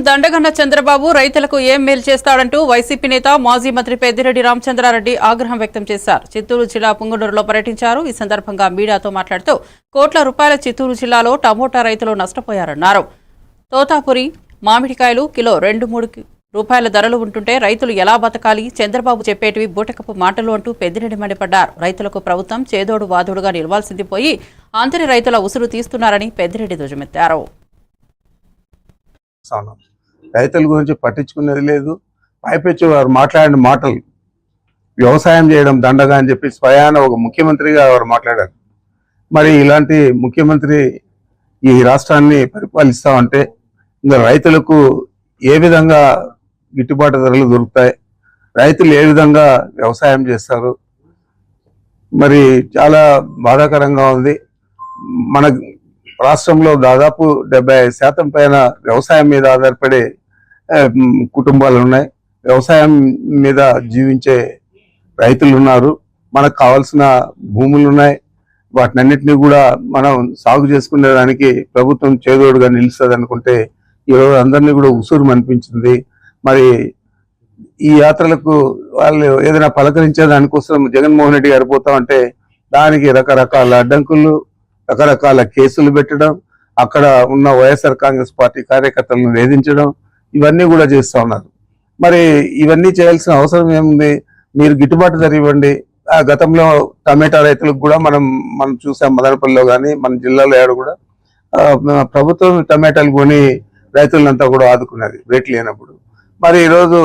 దండగన్న చంద్రబాబు రైతులకు ఏం మేలు చేస్తాడంటూ వైసీపీ నేత మాజీ మంత్రి పెద్దిరెడ్డి రామచంద్రారెడ్డి ఆగ్రహం వ్యక్తం చేశారు. చిత్తూరు జిల్లా పుంగనూరులో పర్యటించారు. ఈ సందర్భంగా మీడియాతో మాట్లాడుతూ కోట్ల రూపాయల చిత్తూరు జిల్లాలో టమోటా రైతులు నష్టపోయారన్నారు. తోతాపురి మామిడికాయలు కిలో 2-3 రూపాయల ధరలు ఉంటుంటే రైతులు ఎలా బతకాలి? చంద్రబాబు చెప్పేటివి బూటకపు మాటలు అంటూ పెద్దిరెడ్డి మండిపడ్డారు. రైతులకు ప్రభుత్వం చేదోడు వాదోడుగా నిలవాల్సింది పోయి అంతరి రైతుల ఉసురు తీస్తున్నారని పెద్దిరెడ్డి ధ్వజమెత్తారు. రైతుల గురించి పట్టించుకునేది లేదు. పైపెచ్చు వారు మాట్లాడిన మాటలు వ్యవసాయం చేయడం దండగా అని చెప్పి స్వయాన ఒక ముఖ్యమంత్రిగా వారు మాట్లాడారు. మరి ఇలాంటి ముఖ్యమంత్రి ఈ రాష్ట్రాన్ని పరిపాలిస్తామంటే ఇంకా రైతులకు ఏ విధంగా గిట్టుబాటు ధరలు దొరుకుతాయి, రైతులు ఏ విధంగా వ్యవసాయం చేస్తారు? మరి చాలా బాధాకరంగా ఉంది. మన రాష్ట్రంలో దాదాపు 70% పైన వ్యవసాయం మీద ఆధారపడే కుటుంబాలు ఉన్నాయి. వ్యవసాయం మీద జీవించే రైతులు ఉన్నారు. మనకు కావాల్సిన భూములు ఉన్నాయి. వాటినన్నిటినీ కూడా మనం సాగు చేసుకునేదానికి ప్రభుత్వం చేదోడుగా నిలుస్తుంది అనుకుంటే ఈరోజు అందరినీ కూడా ఉసురు అనిపించింది. మరి ఈ యాత్రలకు వాళ్ళు ఏదైనా పలకరించే దానికోసం జగన్మోహన్ రెడ్డి గారు పోతామంటే దానికి రకరకాల అడ్డంకులు, రకరకాల కేసులు పెట్టడం, అక్కడ ఉన్న వైఎస్ఆర్ కాంగ్రెస్ పార్టీ కార్యకర్తలను వేధించడం, ఇవన్నీ కూడా చేస్తూ ఉన్నారు. మరి ఇవన్నీ చేయాల్సిన అవసరం ఏముంది? మీరు గిట్టుబాటు ధర ఇవ్వండి. ఆ గతంలో టమాటా రైతులకు కూడా మనం చూసాం. మదనపల్లిలో కానీ మన జిల్లాలో ఏడు కూడా ప్రభుత్వం టమాటాలు కొని రైతులంతా కూడా ఆదుకున్నది రేట్లు లేనప్పుడు. మరి ఈరోజు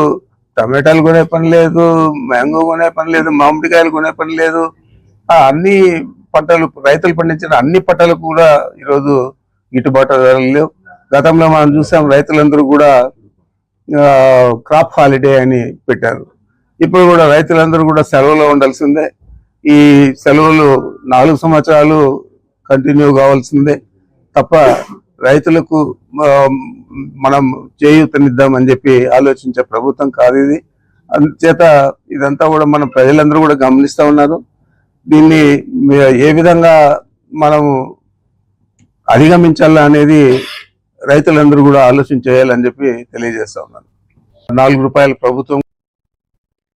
టమాటాలు కొనే పని లేదు, మ్యాంగో కొనే పని లేదు, మామిడికాయలు కొనే పని లేదు. అన్ని పంటలు రైతులు పండించిన అన్ని పంటలకు కూడా ఈరోజు గిట్టుబాటు ధరలు లేవు. గతంలో మనం చూసాం రైతులందరూ కూడా క్రాప్ హాలిడే అని పెట్టారు. ఇప్పుడు కూడా రైతులందరూ కూడా సెలవులో ఉండాల్సిందే. ఈ సెలవులు 4 సంవత్సరాలు కంటిన్యూ కావాల్సిందే తప్ప రైతులకు మనం చేయూతనిద్దామని చెప్పి ఆలోచించే ప్రభుత్వం కాదు ఇది. అందుచేత ఇదంతా కూడా మనం ప్రజలందరూ కూడా గమనిస్తూ ఉన్నారు. దీన్ని ఏ విధంగా మనము అధిగమించాలా అనేది రైతులందరూ కూడా ఆలోచన చేయాలని చెప్పి తెలియజేస్తా ఉన్నాను. 4 రూపాయల ప్రభుత్వం